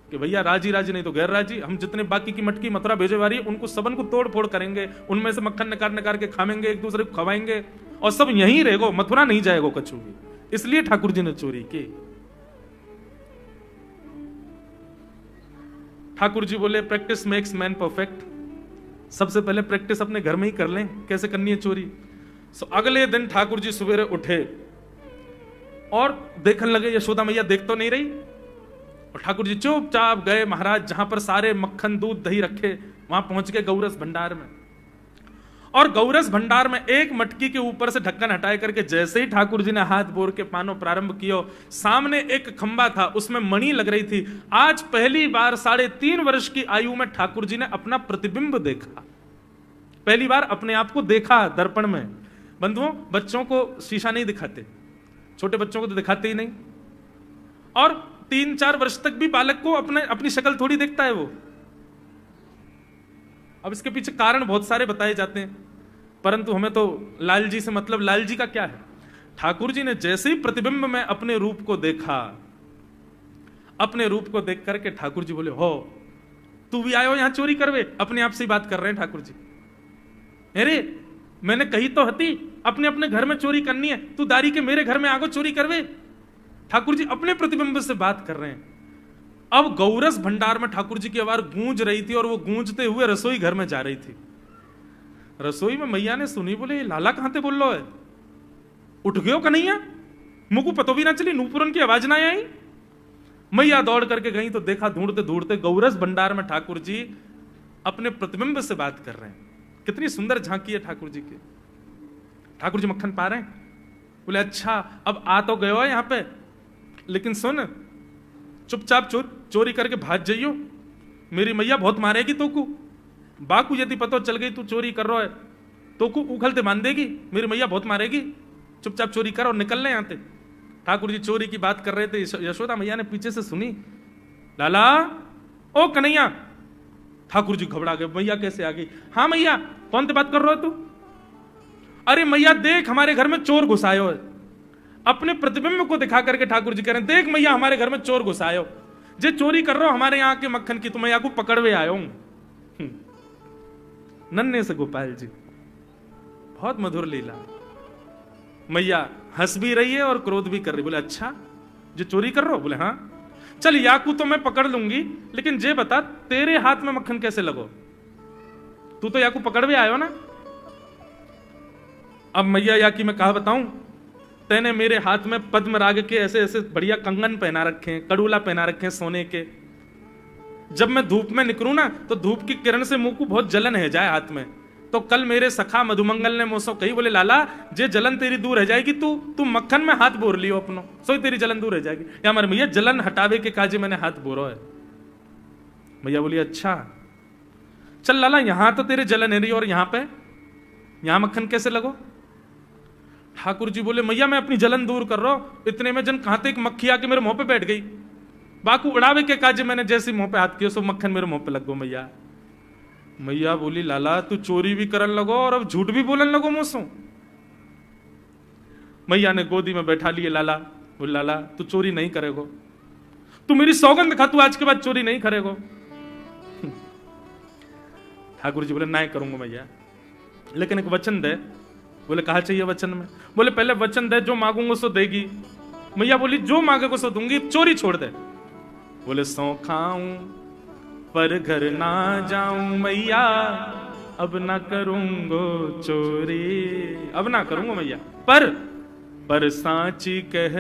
कि भैया राजी राजी नहीं तो गैर राजी, हम जितने बाकी की मटकी मथुरा भेजे वाली उनको सबन को तोड़ फोड़ करेंगे, उनमें से मक्खन निकाल निकाल के खाएंगे, एक दूसरे को खवाएंगे, और सब यहीं रहेगो, मथुरा नहीं जाएगो कछु भी। इसलिए ठाकुर जी ने चोरी की। ठाकुर जी बोले प्रैक्टिस मेक्स मैन परफेक्ट। सबसे पहले प्रैक्टिस अपने घर में ही कर लें, कैसे करनी है चोरी। अगले दिन ठाकुर जी सवेरे उठे और देखने लगे यशोदा मैया देख तो नहीं रही, और ठाकुर जी चुपचाप गए महाराज जहां पर सारे मक्खन दूध दही रखे, वहां पहुंच गए गौरस भंडार में। और गौरस भंडार में एक मटकी के ऊपर से ढक्कन हटाए करके जैसे ही ठाकुर जी ने हाथ बोर के पानो प्रारंभ किया, सामने एक खंबा था, उसमें मणि लग रही थी। आज पहली बार 3.5 वर्ष की आयु में ठाकुर जी ने अपना प्रतिबिंब देखा, पहली बार अपने आप को देखा दर्पण में। बंधुओं, बच्चों को शीशा नहीं दिखाते, छोटे बच्चों को तो दिखाते ही नहीं, और 3-4 वर्ष तक भी बालक को अपनी शक्ल थोड़ी देखता है वो। अब इसके पीछे कारण बहुत सारे बताए जाते हैं, परंतु हमें तो लाल जी से मतलब, लाल जी का क्या है। ठाकुर जी ने जैसे ही प्रतिबिंब में अपने रूप को देखा, अपने रूप को देख करके ठाकुर जी बोले, हो तू भी आयो यहां चोरी करवे। अपने आप से ही बात कर रहे हैं ठाकुर जी। अरे मैंने कही तो हती अपने अपने घर में चोरी करनी है, तू दारी के मेरे घर में आगो चोरी करवे। ठाकुर जी अपने प्रतिबिंब से बात कर रहे हैं। अब गौरस भंडार में ठाकुर जी की आवाज गूंज रही थी, और वो गूंजते हुए रसोई घर में जा रही थी। रसोई में मैया ने सुनी, बोले लाला कहां ते बोल लो है, उठ गयो कन्हैया, मुझको पतो भी ना चली, नूपुरन की आवाज ना आई। मैया दौड़ करके गई तो देखा ढूंढते ढूंढते गौरस भंडार में ठाकुर जी अपने प्रतिबिंब से बात कर रहे हैं। कितनी सुंदर झांकी है ठाकुर जी की। ठाकुर जी मक्खन पा रहे हैं, बोले अच्छा अब आ तो गयो है यहां पे, लेकिन सुन चुपचाप चोरी करके भाग जाइयो, मेरी मैया बहुत मारेगी तो को। बाकू यदि पतो चल गई तू चोरी कर रहा है तो को उखलते मान देगी, मेरी मैया बहुत मारेगी, चुपचाप चोरी कर और निकल ले यहां से। ठाकुर जी चोरी की बात कर रहे थे, यशोदा मैया ने पीछे से सुनी, लाला ओ कन्हैया। ठाकुर जी घबरा गए, मैया कैसे आ गई। हाँ मैया, कौन से बात कर रहे हो तू। अरे मैया देख हमारे घर में चोर घुसायो है। अपने प्रतिबिंब को दिखा करके ठाकुर जी कह रहे हैं, देख मैया हमारे घर में चोर घुसायो, जे चोरी कर रहा हो हमारे यहाँ के मक्खन की, तो मैया को पकड़वे आयो हूं। नन्हे से गोपाल जी, बहुत मधुर लीला। मैया हंस भी रही है और क्रोध भी कर रही। बोले अच्छा जो चोरी कर रहा हो। बोले हाँ, चल याकू तो मैं पकड़ लूंगी, लेकिन जे बता तेरे हाथ में मक्खन कैसे लगो, तू तो याकू पकड़वे आयो ना। अब मैया याकी मैं कहा बताऊं, तेने मेरे हाथ में पद्म राग के ऐसे ऐसे बढ़िया कंगन पहना रखे हैं, कड़ूला पहना रखे हैं सोने के। जब मैं धूप में निकलूं ना तो धूप की किरण से मुंह को बहुत जलन है जाए हाथ में। तो कल मेरे सखा मधुमंगल ने मुझसे कही, बोले लाला जे जलन तेरी दूर रह जाएगी, तू मक्खन में हाथ बोर लियो अपनो, सो तेरी जलन दूर रह जाएगी। या हमारे भैया जलन हटावे के काजे मैंने हाथ बोरो है। भैया बोली अच्छा चल लाला, यहां तो तेरे जलन है रही और यहां मक्खन कैसे लगो। ठाकुर जी बोले मैया मैं अपनी जलन दूर कर रहा हूं। इतने में जन कहां एक मक्खी आके मेरे मुंह पे बैठ गई, बाकू उड़ावे के काजे मैंने जैसे मुंह पे हाथ किया सो मक्खन मेरे मुंह पे लग गो। मैया बोली लाला तू चोरी भी करन लगो और अब झूठ भी बोलन लगो मुझसे। मैया ने गोदी में बैठा लिए लाला। बोले लाला तू चोरी नहीं करेगो, तू मेरी सौगंध खा, तू आज के बाद चोरी नहीं करेगो। ठाकुर जी बोले नहीं करूंगा मैया, लेकिन एक वचन दे। बोले कहा चाहिए वचन में। बोले पहले वचन दे, जो मांगूंगा सो देगी। मैया बोली जो मांगेगा सो दूंगी, चोरी छोड़ दे। बोले सौ खाऊं पर घर ना जाऊं मैया, अब ना करूंगो चोरी। अब ना करूंगा मैया, पर सांची कह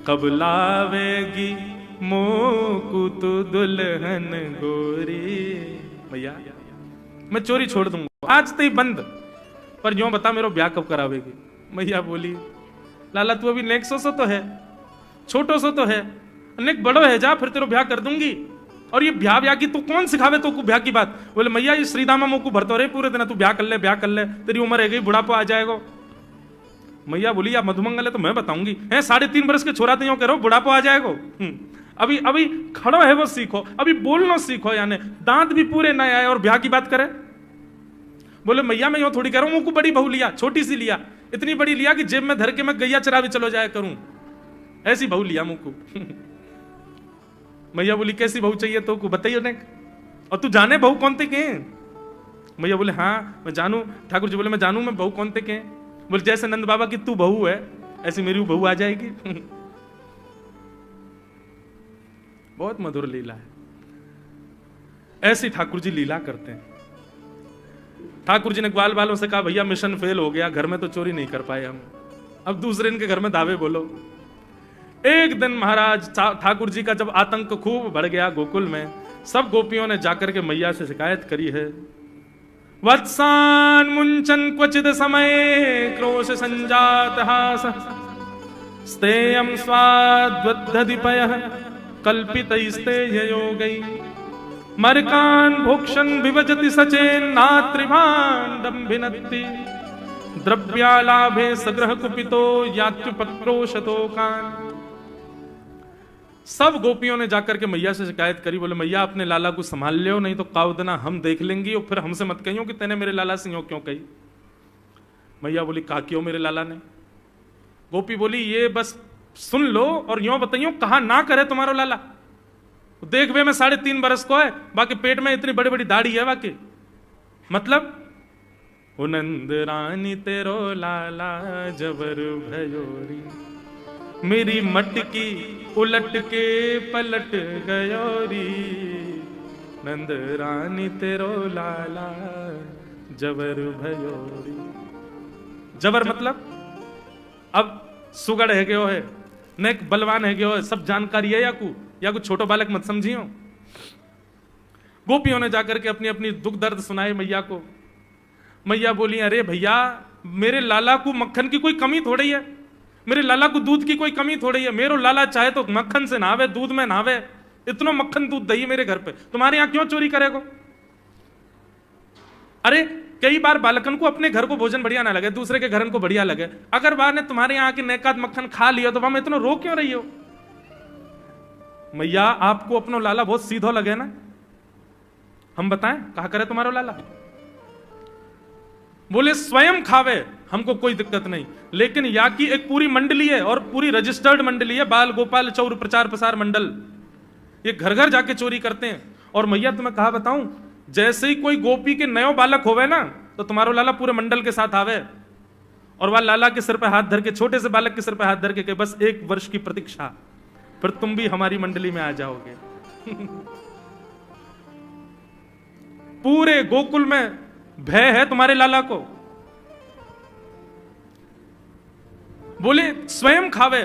कब लावेगी मोकू तू दुल्हन गोरी। मैया मैं चोरी छोड़ दूंगा, आज तो ही बंद, पर जो बता मेरा ब्याह कब करावेगी। मैया बोली लाला तू अभी नेक सो तो है, छोटो सो तो है, नेक बड़ो है, जा फिर तेरा ब्याह कर दूंगी। और ये ब्याह ब्याह की तो कौन सिखावे तो को ब्याह की बात? बोले मैया ये श्रीदामा मोकू भरतो रहे पूरे दिन, तू ब्याह कर ले, तेरी उम्र है गई, बुढ़ापा आ जाएगा। मैया बोली या मधुमंगल है तो मैं बताऊंगी, है 3.5 बरस के छोरा तो कह रहा बुढ़ापा आ जाएगा। अभी अभी खड़ो है वो सीखो, अभी बोलना सीखो, यानी दांत भी पूरे न आए और ब्याह की बात करे। बोले मैया मैं यूं थोड़ी कह रहा हूं, मुझको बड़ी बहू लिया, छोटी सी लिया, इतनी बड़ी लिया कि जेब में धर के मैं गैया चरा भी चलो जाया करूं, ऐसी बहू लिया मुझको। मैया बोली कैसी बहू चाहिए तो बताइए ने, और तू जाने बहू कौन थे के? मैया बोले हाँ मैं जानू। ठाकुर जी बोले मैं जानू मैं बहू कौन थे के? बोले जैसे नंद बाबा की तू बहू है ऐसी मेरी बहू आ जाएगी। बहुत मधुर लीला है, ऐसी ठाकुर जी लीला करते हैं। ठाकुर जी ने ग्वाल वालों से कहा भैया मिशन फेल हो गया, घर में तो चोरी नहीं कर पाए हम, अब दूसरे इनके घर में दावे बोलो। एक दिन महाराज ठाकुर जी का जब आतंक खूब बढ़ गया गोकुल में, सब गोपियों ने जाकर के मैया से शिकायत करी है। वत्सान मुंचन क्वचित समय क्रोश संजात हास स्तेयम स्वाद्वद्धदिपयः कल्पितैस्तेययोगै मर्कान् भोक्षन् विभजति सचेन नात्रिभाण्डं भिनत्ति द्रव्यालाभे सग्रह कुपितो यात्युपक्रोशतोकान्। सब गोपियों ने जाकर के मैया से शिकायत करी, बोले मैया अपने लाला को संभाल लियो, नहीं तो कावदना हम देख लेंगी और फिर हमसे मत कहियो कि तेने मेरे लाला से क्यों कही। मैया बोली कहा क्यों मेरे लाला ने? गोपी बोली ये बस सुन लो और यूं बताइयो कहा ना करे तुम्हारो लाला। देख वे मैं 3.5 बरस को है, बाकी पेट में इतनी बड़ी बड़ी दाढ़ी है बाकी, मतलब ओ नंद रानी तेरो लाला जबर भयोरी, मेरी मटकी उलट के पलट गयोरी, नंद रानी तेरो लाला जबर भयोरी। जबर मतलब अब सुगड़ है गयो है, नेक बलवान है गयो है, सब जानकारी है या कुछ छोटो बालक मत समझियो। गोपियों ने जाकर के अपनी अपनी दुख दर्द सुनाए मैया को। मैया बोली अरे भैया मेरे लाला को मक्खन की कोई कमी थोड़ी है, मेरे लाला को दूध की कोई कमी थोड़ी है, मेरो लाला चाहे तो मक्खन से नहावे, दूध में नहावे, इतना मक्खन दूध दही मेरे घर पे, तुम्हारे यहां क्यों चोरी करेगो? अरे कई बार बालकन को अपने घर को भोजन बढ़िया ना लगे, दूसरे के घर को बढ़िया लगे, अगर बार ने तुम्हारे यहाँ के नेकाद मक्खन खा लिया तो वहां इतना रो क्यों रही हो? मैया आपको अपनो लाला बहुत सीधो लगे ना, हम बताएं कहा करे तुम्हारा लाला? बोले स्वयं खावे हमको कोई दिक्कत नहीं, लेकिन या की एक पूरी मंडली है और पूरी रजिस्टर्ड मंडली है, बाल गोपाल चौर प्रचार प्रसार मंडल, ये घर घर जाके चोरी करते हैं। और मैया तुम्हें कहा बताऊं, जैसे ही कोई गोपी के नयो बालक होवे ना तो तुम्हारो लाला पूरे मंडल के साथ आवे और वह लाला के सिर पे हाथ धर के, छोटे से बालक के सिर पे हाथ धर के बस 1 वर्ष की प्रतीक्षा, फिर तुम भी हमारी मंडली में आ जाओगे। पूरे गोकुल में भय है तुम्हारे लाला को। बोले स्वयं खावे,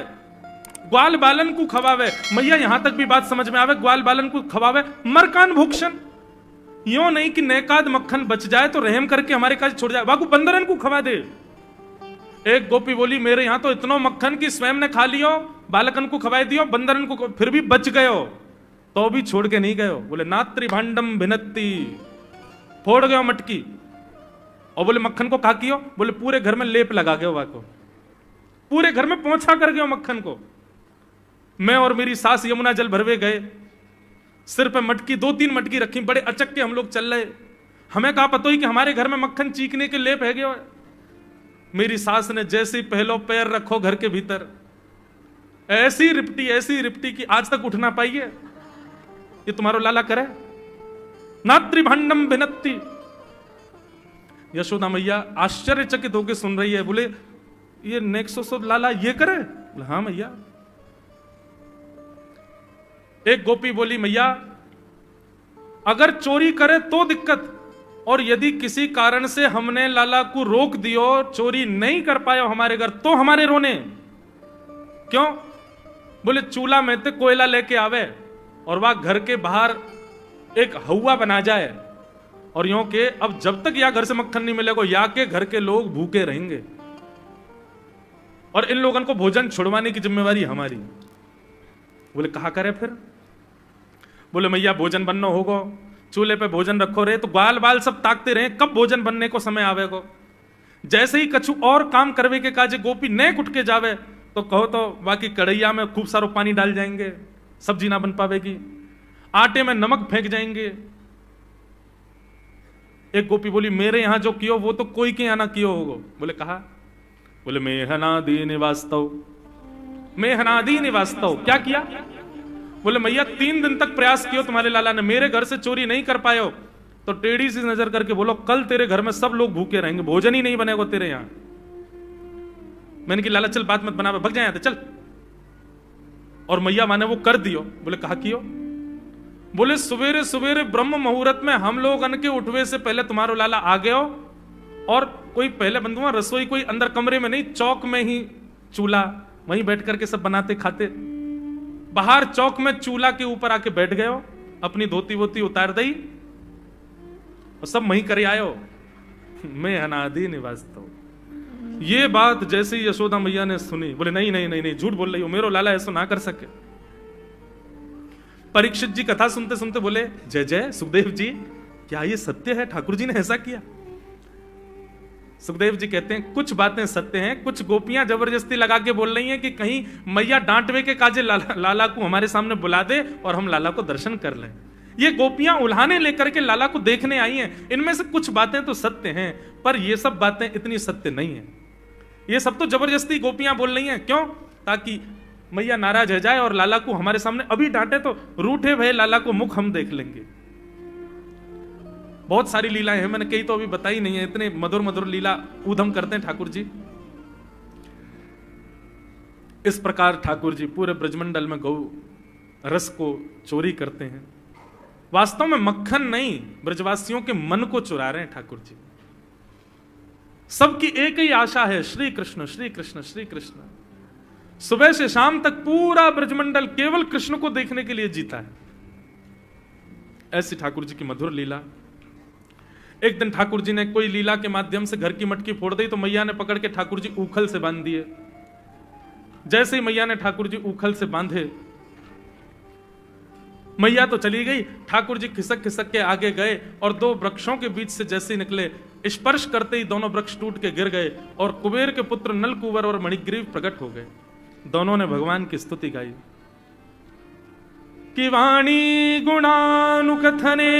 ग्वाल बालन को खवावे। मैया यहां तक भी बात समझ में आवे, ग्वाल बालन को खवावे, मरकान भूक्षण, यो नहीं कि नेकाद मक्खन बच जाए तो रहम करके हमारे काज छोड़ जाए, बाकू बंदरन को खवा दे। एक गोपी बोली मेरे यहां तो इतना मक्खन की स्वयं ने खा लियो, बालकन को खवाई दियो, बंदरन को फिर भी बच गयो तो भी छोड़ के नहीं गयो। बोले नात्री भांडम भिनत्ती, फोड़ गयो मटकी। और बोले मक्खन को कहा कियो? बोले पूरे घर में लेप लगा गयो, वाको पूरे घर में पोंछा कर गयो मक्खन को। मैं और मेरी सास यमुना जल भरवे गए, सिर पे मटकी 2-3 मटकी रखी, बड़े अचक के हम लोग चल रहे, हमें कहा पता ही कि हमारे घर में मक्खन चीकने के लेप है गयो। मेरी सास ने जैसे ही पहलो पैर रखो घर के भीतर, ऐसी रिपटी कि आज तक उठ ना पाई है। ये तुम्हारो लाला करे? नात्रिभांडम भिनत्ती। यशोदा मैया आश्चर्यचकित होकर सुन रही है, बोले ये नेक्सो लाला ये करे? बोले हाँ मैया। एक गोपी बोली मैया अगर चोरी करे तो दिक्कत, और यदि किसी कारण से हमने लाला को रोक दियो, चोरी नहीं कर पायो हमारे घर, तो हमारे रोने क्यों? बोले चूल्हा में तो कोयला लेके आवे और वह घर के बाहर एक हवा बना जाए, और यूं के अब जब तक या घर से मक्खन नहीं मिलेगा या के घर के लोग भूखे रहेंगे, और इन लोगों को भोजन छुड़वाने की जिम्मेवारी हमारी। बोले कहा करे फिर? बोले मैया भोजन बनना होगा, चूल्हे पे भोजन रखो रे। तो ग्वाल बाल सब ताकते रहे कब भोजन बनने को समय आवेगो। जैसे ही कछु और काम करवे के काजे गोपी नेक उठ के जावे तो कहो तो बाकी कढ़ैया में खूब सारो पानी डाल जाएंगे, सब्जी ना बन पावेगी, आटे में नमक फेंक जाएंगे। एक गोपी बोली मेरे यहां जो कियो वो तो कोई के यहां ना कियो होगो। बोले कहा? बोले मेहनादी निवास्तव, मेहनादी निवास्तव। क्या किया? बोले मैया 3 दिन तक प्रयास कियो तुम्हारे लाला ने, मेरे घर से चोरी नहीं कर पायो। तो टेढ़ी सी नजर करके बोलो कल तेरे घर में सब लोग भूखे रहेंगे, भोजन ही नहीं बनेगा तेरे यहां। मैंने कि लाला चल बात मत बना, भग जाए चल। और मैया माने वो कर दियो। बोले कहा कियो? बोले सवेरे सवेरे ब्रह्म मुहूर्त में हम लोग अन के उठवे से पहले तुम्हारो लाला आ गयो, और कोई पहले बंधुआ रसोई कोई अंदर कमरे में नहीं, चौक में ही चूल्हा, वहीं बैठ करके सब बनाते खाते। बाहर चौक में चूल्हा के ऊपर आके बैठ गए, अपनी धोती वोती उतार दई और सब वहीं करे आयो। मैं अनादि निवास्तो। ये बात जैसे ही यशोदा मैया ने सुनी, बोले नहीं नहीं नहीं नहीं, झूठ बोल रही हो, मेरो लाला ऐसा ना कर सके। परीक्षित जी कथा सुनते सुनते बोले जय जय सुखदेव जी, क्या ये सत्य है? ठाकुर जी ने ऐसा किया? सुखदेव जी कहते हैं कुछ बातें सत्य हैं, कुछ गोपियां जबरदस्ती लगा के बोल रही हैं कि कहीं मैया डांटवे के काजे लाला को हमारे सामने बुला दे और हम लाला को दर्शन कर लें। ये गोपियां उल्हाने लेकर के लाला को देखने आई हैं। इनमें से कुछ बातें तो सत्य हैं, पर ये सब बातें इतनी सत्य नहीं है। ये सब तो जबरदस्ती गोपियां बोल रही हैं। क्यों? ताकि मैया नाराज हो जाए और लाला को हमारे सामने अभी डांटे तो रूठे भय लाला को मुख हम देख लेंगे। बहुत सारी लीलाएं हैं, मैंने कई तो अभी बताई नहीं है। इतने मधुर मधुर लीला ऊधम करते हैं ठाकुर जी। इस प्रकार ठाकुर जी पूरे ब्रजमंडल में गौ रस को चोरी करते हैं। वास्तव में मक्खन नहीं, ब्रजवासियों के मन को चुरा रहे हैं ठाकुर जी। सबकी एक ही आशा है, श्री कृष्ण श्री कृष्ण श्री कृष्ण। सुबह से शाम तक पूरा ब्रजमंडल केवल कृष्ण को देखने के लिए जीता है। ऐसी ठाकुर जी की मधुर लीला। एक दिन ठाकुर जी ने कोई लीला के माध्यम से घर की मटकी फोड़ दी, तो मैया ने पकड़ के ठाकुर जी ऊखल से बांध दिए। जैसे ही मैया ने ठाकुर जी ऊखल से बांधे, मैया तो चली गई, ठाकुर जी खिसक खिसक के आगे गए और 2 वृक्षों के बीच से जैसे निकले, स्पर्श करते ही दोनों वृक्ष टूट के गिर गए और कुबेर के पुत्र नलकुबर और मणिग्रीव प्रकट हो गए। दोनों ने भगवान की स्तुति गाई कि वाणी गुणानुकथने